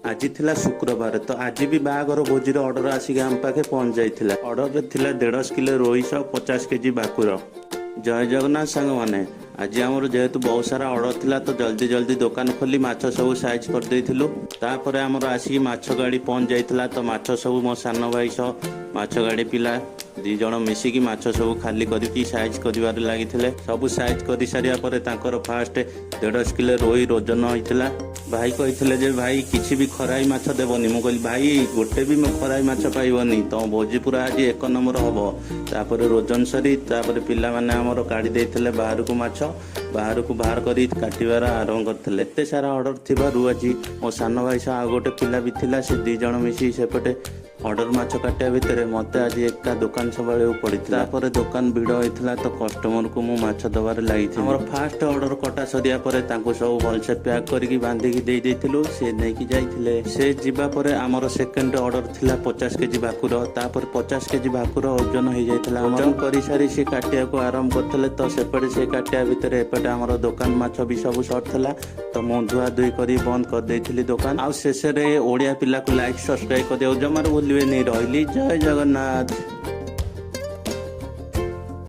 आज थिला शुक्रवार तो आज भी बाहागर भोजीर ऑर्डर आसिक आम पाखे पहुंच जाइथिला। ऑर्डर थिला 1.5 किलो रोही 50 केजी भाकुर। जय जगन्नाथ सांग माने आज आमर जेहेतु बहुत सारा ऑर्डर थिला तो जल्दी जल्दी दुकान खोली माछ सब साइज कर देइथिलु। तापर आमर आसिक माछ गाड़ी पहुंच जाइथिला तो माछ सब मो सान भाई सह माछ गाड़ी पिला 2 जण मिसिकी माछ सब खाली करके साइज करिवार लागिथिले। सब साइज करि सारिया परे तांकर फास्ट 1.5 किलो रोही ओजन होइथिला। भाई कही जे भाई किसी भी खराई माछ देवनी। मु कहली भाई गोटे भी मो खराई माछ पाइबनी तो भोजी पूरा आज 1 नंबर हबो। तापर रोजन सरी तापर पिला माने हमर काढी देइथिले बाहर को माछ बाहर को बाहर करी काटिबार आरंभ करथिले। एते सारा ऑर्डर थिबारु आज मो सान भाई सा आ गोटे पिला भी थिला से 2 जण मिसी सेपटे ऑर्डर माछ काटिया भितर मते आज एका दुकान संभाळे पड़िथिला। तापर दुकान भिड़ होइथिला तो कस्टमर को मु माछ दबार लागिथि। हमर फास्ट ऑर्डर कटा सरिया परे तांको सब भल से पैक करके बांधी की दे देथिलु। से नै की जाइथिले से जिबा परे हमर सेकंड ऑर्डर थिला 50 केजी भाकुर। तापर 50 केजी भाकुर ओजन हो जाइथिला। ओजन करि सारी से काटिया को आरंभ करथिले तो सेपटे से काटिया भितर एपटे हमर दुकान माछ भी सब शॉर्ट थिला तो मु धुआ धुई करी बंद कर देथिली दुकान। आ शेष रे ओडिया पिला को लाइक सब्सक्राइब कर दियो जमार बोलिबे नै। रहिली जय जगन्नाथ।